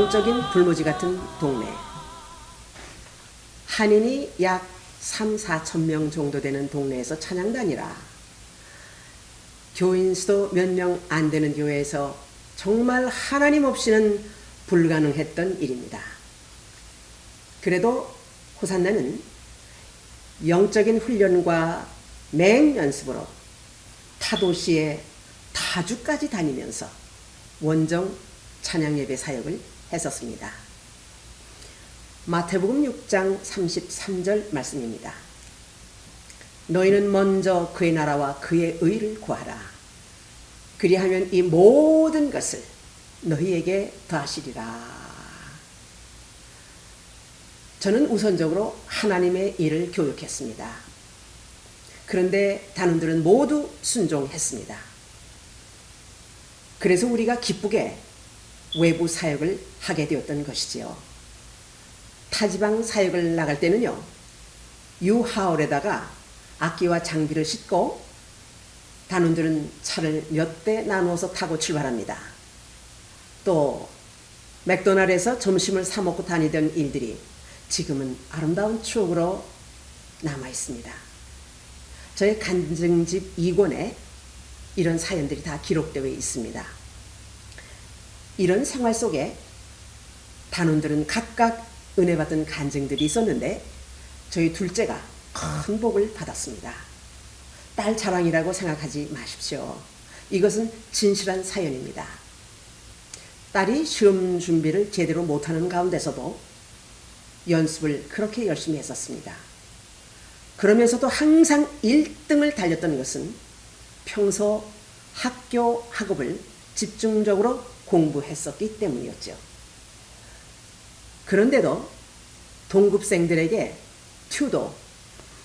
영적인 불모지 같은 동네. 한인이 약 3, 4천 명 정도 되는 동네에서 찬양단이라 교인 수도 몇 명 안 되는 교회에서 정말 하나님 없이는 불가능했던 일입니다. 그래도 호산나는 영적인 훈련과 맹연습으로 타도시에 타주까지 다니면서 원정 찬양예배 사역을 했었습니다. 마태복음 6장 33절 말씀입니다. 너희는 먼저 그의 나라와 그의 의를 구하라. 그리하면 이 모든 것을 너희에게 더하시리라. 저는 우선적으로 하나님의 일을 교육했습니다. 그런데 단원들은 모두 순종했습니다. 그래서 우리가 기쁘게 외부 사역을 하게 되었던 것이지요. 타지방 사역을 나갈 때는요, 유하울에다가 악기와 장비를 싣고 단원들은 차를 몇 대 나누어서 타고 출발합니다. 또 맥도날드에서 점심을 사 먹고 다니던 일들이 지금은 아름다운 추억으로 남아 있습니다. 저의 간증집 2권에 이런 사연들이 다 기록되어 있습니다. 이런 생활 속에 단원들은 각각 은혜 받은 간증들이 있었는데 저희 둘째가 큰 복을 받았습니다. 딸 자랑이라고 생각하지 마십시오. 이것은 진실한 사연입니다. 딸이 시험 준비를 제대로 못하는 가운데서도 연습을 그렇게 열심히 했었습니다. 그러면서도 항상 1등을 달렸던 것은 평소 학교 학업을 집중적으로 공부했었기 때문이었죠. 그런데도 동급생들에게 튜도,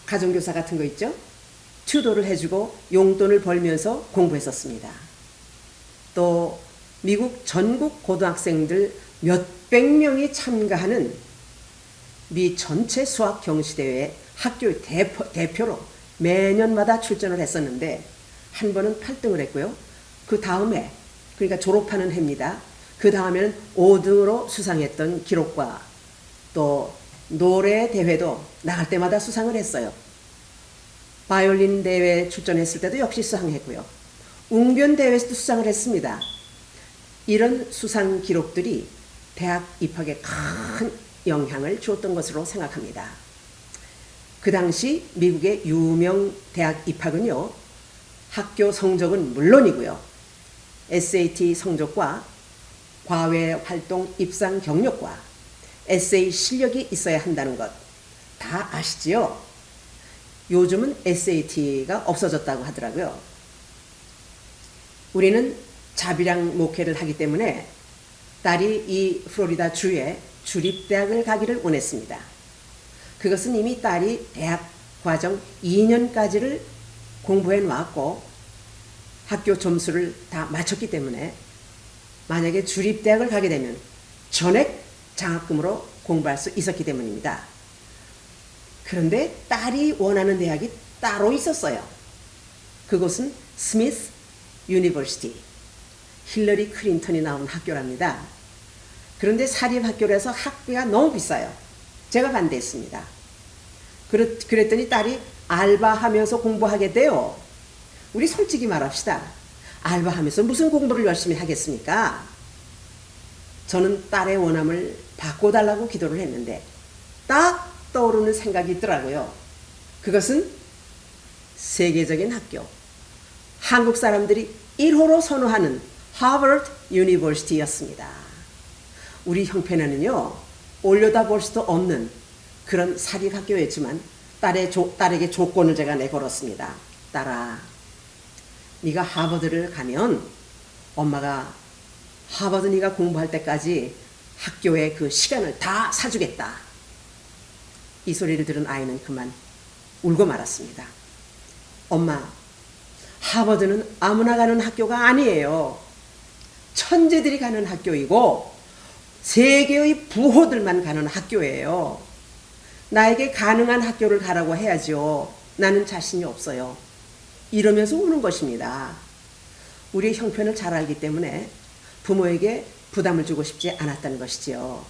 가정교사 같은 거 있죠? 튜도를 해주고 용돈을 벌면서 공부했었습니다. 또 미국 전국 고등학생들 몇백 명이 참가하는 미 전체 수학 경시대회에 학교의 대표로 매년마다 출전을 했었는데 한 번은 8등을 했고요. 그 다음에, 그러니까 졸업하는 해입니다. 그 다음에는 5등으로 수상했던 기록과 또 노래 대회도 나갈 때마다 수상을 했어요. 바이올린 대회에 출전했을 때도 역시 수상했고요. 웅변 대회에서도 수상을 했습니다. 이런 수상 기록들이 대학 입학에 큰 영향을 주었던 것으로 생각합니다. 그 당시 미국의 유명 대학 입학은요, 학교 성적은 물론이고요, SAT 성적과 과외 활동 입상 경력과 에세이 실력이 있어야 한다는 것 다 아시지요? 요즘은 SAT가 없어졌다고 하더라고요. 우리는 자비랑 목회를 하기 때문에 딸이 이 플로리다 주에 주립대학을 가기를 원했습니다. 그것은 이미 딸이 대학 과정 2년까지를 공부해 놨고 학교 점수를 다 마쳤기 때문에 만약에 주립대학을 가게 되면 전액 장학금으로 공부할 수 있었기 때문입니다. 그런데 딸이 원하는 대학이 따로 있었어요. 그곳은 스미스 유니버시티, 힐러리 클린턴이 나온 학교랍니다. 그런데 사립학교라서 학비가 너무 비싸요. 제가 반대했습니다. 그랬더니 딸이 알바하면서 공부하게 돼요. 우리 솔직히 말합시다. 알바하면서 무슨 공부를 열심히 하겠습니까? 저는 딸의 원함을 바꿔달라고 기도를 했는데 딱 떠오르는 생각이 있더라고요. 그것은 세계적인 학교, 한국 사람들이 1호로 선호하는 하버드 유니버시티였습니다. 우리 형편에는요, 올려다볼 수도 없는 그런 사립학교였지만 딸에게 조건을 제가 내걸었습니다. 딸아, 네가 하버드를 가면 엄마가 하버드 네가 공부할 때까지 학교에 그 시간을 다 사주겠다. 이 소리를 들은 아이는 그만 울고 말았습니다. 엄마, 하버드는 아무나 가는 학교가 아니에요. 천재들이 가는 학교이고 세계의 부호들만 가는 학교예요. 나에게 가능한 학교를 가라고 해야죠. 나는 자신이 없어요. 이러면서 우는 것입니다. 우리의 형편을 잘 알기 때문에 부모에게 부담을 주고 싶지 않았다는 것이지요.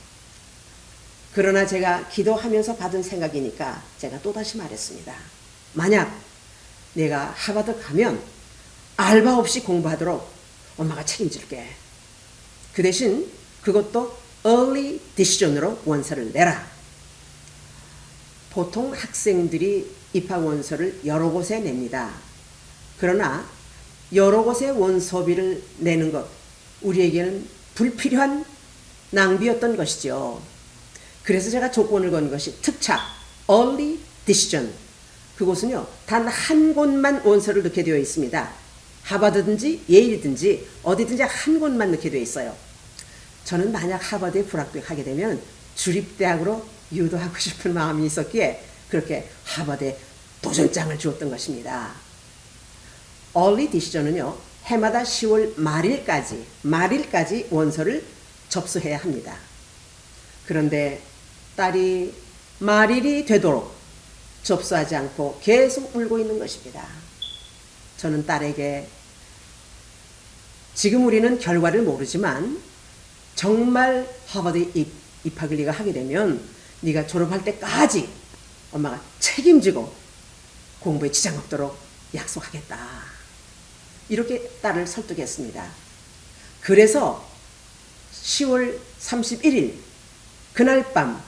그러나 제가 기도하면서 받은 생각이니까 제가 또다시 말했습니다. 만약 내가 하버드 가면 알바 없이 공부하도록 엄마가 책임질게. 그 대신 그것도 early decision으로 원서를 내라. 보통 학생들이 입학 원서를 여러 곳에 냅니다. 그러나 여러 곳에 원서비를 내는 것, 우리에게는 불필요한 낭비였던 것이죠. 그래서 제가 조건을 건 것이 특차, early decision. 그곳은요, 단 한 곳만 원서를 넣게 되어 있습니다. 하버드든지 예일이든지 어디든지 한 곳만 넣게 되어 있어요. 저는 만약 하버드에 불합격하게 되면 주립대학으로 유도하고 싶은 마음이 있었기에 그렇게 하버드에 도전장을 주었던 것입니다. early decision은요, 해마다 10월 말일까지 원서를 접수해야 합니다. 그런데 딸이 말일이 되도록 접수하지 않고 계속 울고 있는 것입니다. 저는 딸에게 지금 우리는 결과를 모르지만 정말 하버드 입학을 네가 하게 되면 네가 졸업할 때까지 엄마가 책임지고 공부에 지장 없도록 약속하겠다. 이렇게 딸을 설득했습니다. 그래서 10월 31일 그날 밤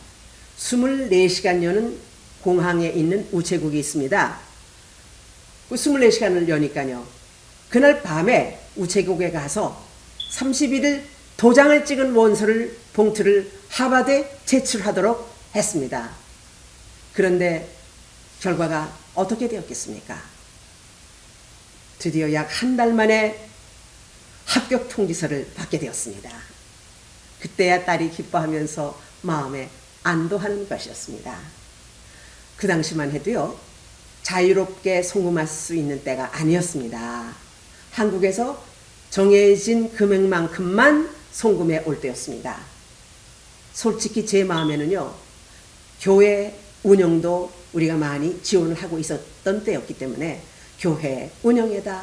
24시간 여는 공항에 있는 우체국이 있습니다. 그 24시간을 여니까요. 그날 밤에 우체국에 가서 31일 도장을 찍은 원서를 봉투를 하버드에 제출하도록 했습니다. 그런데 결과가 어떻게 되었겠습니까? 드디어 약 한 달 만에 합격 통지서를 받게 되었습니다. 그때야 딸이 기뻐하면서 마음에 안도하는 것이었습니다. 그 당시만 해도요, 자유롭게 송금할 수 있는 때가 아니었습니다. 한국에서 정해진 금액만큼만 송금해 올 때였습니다. 솔직히 제 마음에는요, 교회 운영도 우리가 많이 지원을 하고 있었던 때였기 때문에 교회 운영에다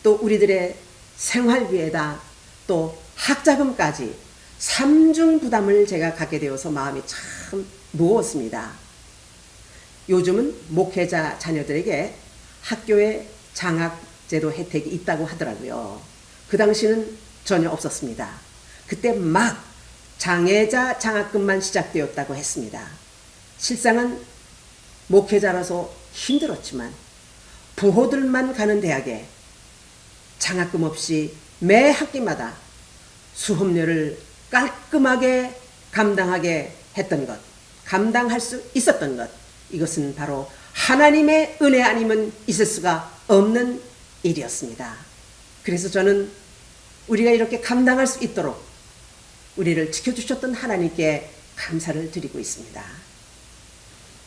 또 우리들의 생활비에다 또 학자금까지 삼중 부담을 제가 갖게 되어서 마음이 참 무거웠습니다. 요즘은 목회자 자녀들에게 학교에 장학제도 혜택이 있다고 하더라고요. 그 당시는 전혀 없었습니다. 그때 막 장애자 장학금만 시작되었다고 했습니다. 실상은 목회자라서 힘들었지만 부호들만 가는 대학에 장학금 없이 매 학기마다 수업료를 깔끔하게 감당하게 했던 것, 감당할 수 있었던 것, 이것은 바로 하나님의 은혜 아니면 있을 수가 없는 일이었습니다. 그래서 저는 우리가 이렇게 감당할 수 있도록 우리를 지켜주셨던 하나님께 감사를 드리고 있습니다.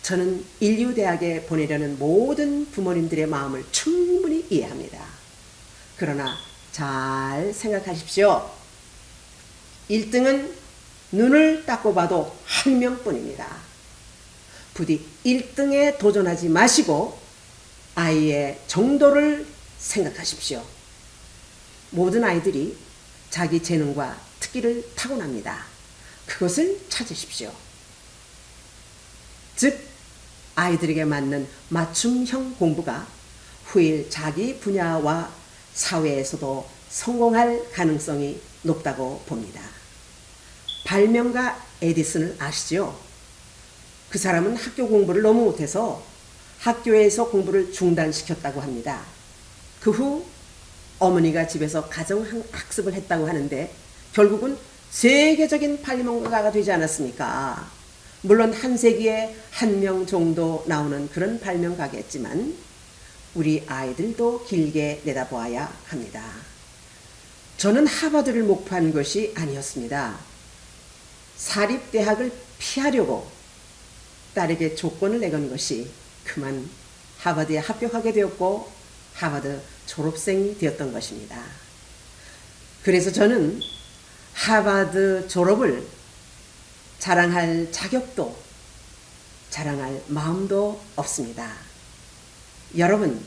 저는 인류대학에 보내려는 모든 부모님들의 마음을 충분히 이해합니다. 그러나 잘 생각하십시오. 1등은 눈을 닦고 봐도 한 명뿐입니다. 부디 1등에 도전하지 마시고 아이의 정도를 생각하십시오. 모든 아이들이 자기 재능과 특기를 타고납니다. 그것을 찾으십시오. 즉 아이들에게 맞는 맞춤형 공부가 후일 자기 분야와 사회에서도 성공할 가능성이 높다고 봅니다. 발명가 에디슨을 아시죠? 그 사람은 학교 공부를 너무 못해서 학교에서 공부를 중단시켰다고 합니다. 그 후 어머니가 집에서 가정학습을 했다고 하는데 결국은 세계적인 발명가가 되지 않았습니까? 물론 한 세기에 한 명 정도 나오는 그런 발명가겠지만 우리 아이들도 길게 내다보아야 합니다. 저는 하버드를 목표한 것이 아니었습니다. 사립대학을 피하려고 딸에게 조건을 내건 것이 그만 하버드에 합격하게 되었고 하버드 졸업생이 되었던 것입니다. 그래서 저는 하버드 졸업을 자랑할 자격도 자랑할 마음도 없습니다. 여러분,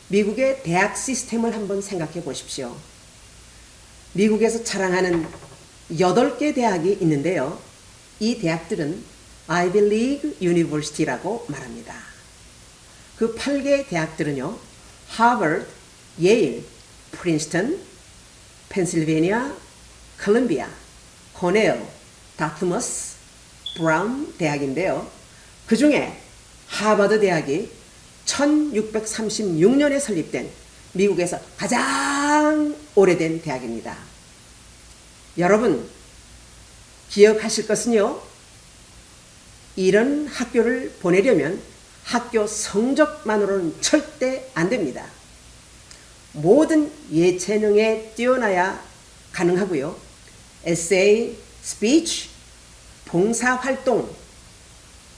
미국의 대학 시스템을 한번 생각해 보십시오. 미국에서 자랑하는 8개 대학이 있는데요. 이 대학들은 Ivy League University라고 말합니다. 그 8개 대학들은요. 하버드, 예일, 프린스턴, 펜실베니아, 콜ум비아, 코넬, 다트머스, 브라운 대학인데요. 그 중에 하버드 대학이 1636년에 설립된 미국에서 가장 오래된 대학입니다. 여러분 기억하실 것은요. 이런 학교를 보내려면 학교 성적만으로는 절대 안 됩니다. 모든 예체능에 뛰어나야 가능하고요. 에세이, 스피치, 봉사활동,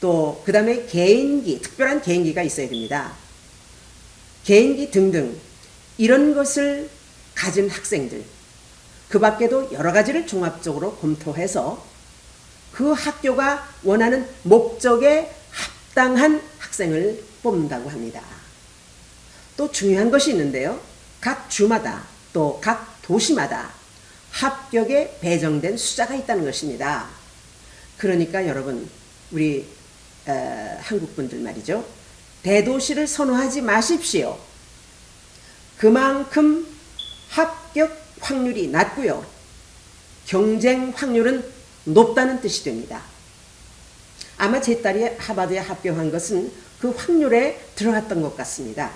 또 그 다음에 개인기, 특별한 개인기가 있어야 됩니다. 개인기 등등 이런 것을 가진 학생들, 그 밖에도 여러 가지를 종합적으로 검토해서 그 학교가 원하는 목적에 합당한 학생을 뽑는다고 합니다. 또 중요한 것이 있는데요. 각 주마다 또 각 도시마다 합격에 배정된 숫자가 있다는 것입니다. 그러니까 여러분 우리 한국 분들 말이죠. 대도시를 선호하지 마십시오. 그만큼 합격 확률이 낮고요. 경쟁 확률은 높다는 뜻이 됩니다. 아마 제 딸이 하버드에 합격한 것은 그 확률에 들어갔던 것 같습니다.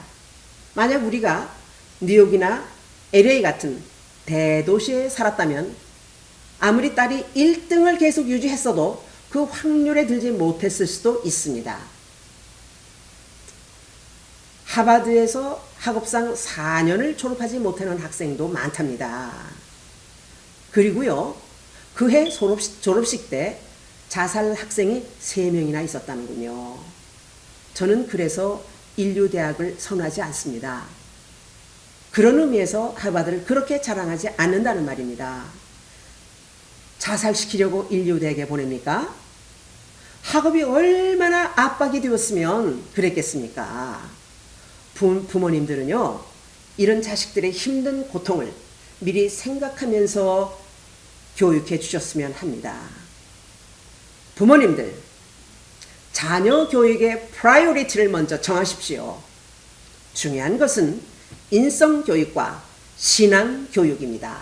만약 우리가 뉴욕이나 LA 같은 대도시에 살았다면 아무리 딸이 1등을 계속 유지했어도 그 확률에 들지 못했을 수도 있습니다. 하버드에서 학업상 4년을 졸업하지 못하는 학생도 많답니다. 그리고요, 그해 졸업식 때 자살 학생이 3명이나 있었다는군요. 저는 그래서 인류대학을 선호하지 않습니다. 그런 의미에서 하버드를 그렇게 자랑하지 않는다는 말입니다. 자살시키려고 인류대학에 보냅니까? 학업이 얼마나 압박이 되었으면 그랬겠습니까? 부모님들은요, 이런 자식들의 힘든 고통을 미리 생각하면서 교육해 주셨으면 합니다. 부모님들, 자녀 교육의 프라이오리티를 먼저 정하십시오. 중요한 것은 인성교육과 신앙교육입니다.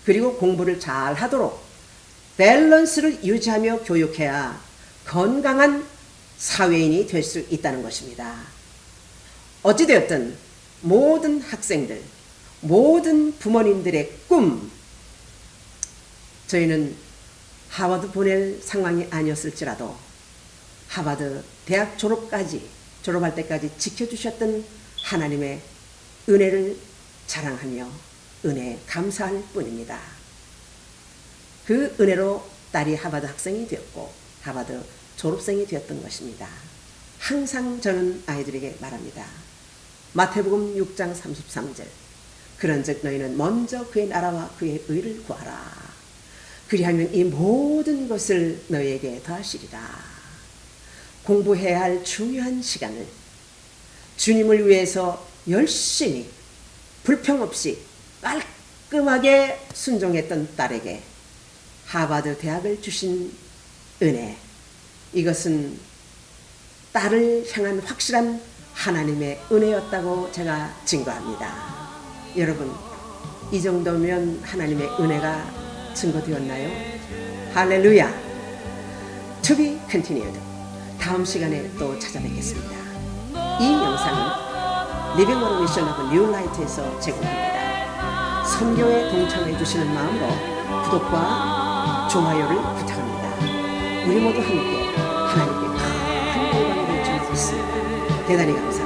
그리고 공부를 잘 하도록 밸런스를 유지하며 교육해야 건강한 사회인이 될 수 있다는 것입니다. 어찌되었든 모든 학생들, 모든 부모님들의 꿈, 저희는 하버드 보낼 상황이 아니었을지라도 하버드 대학 졸업할 때까지 지켜주셨던 하나님의 은혜를 자랑하며 은혜에 감사할 뿐입니다. 그 은혜로 딸이 하버드 학생이 되었고 하버드 졸업생이 되었던 것입니다. 항상 저는 아이들에게 말합니다. 마태복음 6장 33절 그런즉 너희는 먼저 그의 나라와 그의 의를 구하라. 그리하면 이 모든 것을 너희에게 더하시리라. 공부해야 할 중요한 시간을 주님을 위해서 열심히 불평 없이 깔끔하게 순종했던 딸에게 하버드 대학을 주신 은혜, 이것은 딸을 향한 확실한 하나님의 은혜였다고 제가 증거합니다. 여러분, 이 정도면 하나님의 은혜가 증거되었나요? 할렐루야! To be continued. 다음 시간에 또 찾아뵙겠습니다. 이 영상은 리빙 워터 미션 오브 뉴 라이트에서 제공합니다. 선교에 동참해 주시는 마음으로 구독과 좋아요를 부탁합니다. 우리 모두 함께 하나님께 큰 영광을 줄 수 있습니다. 대단히 감사합니다.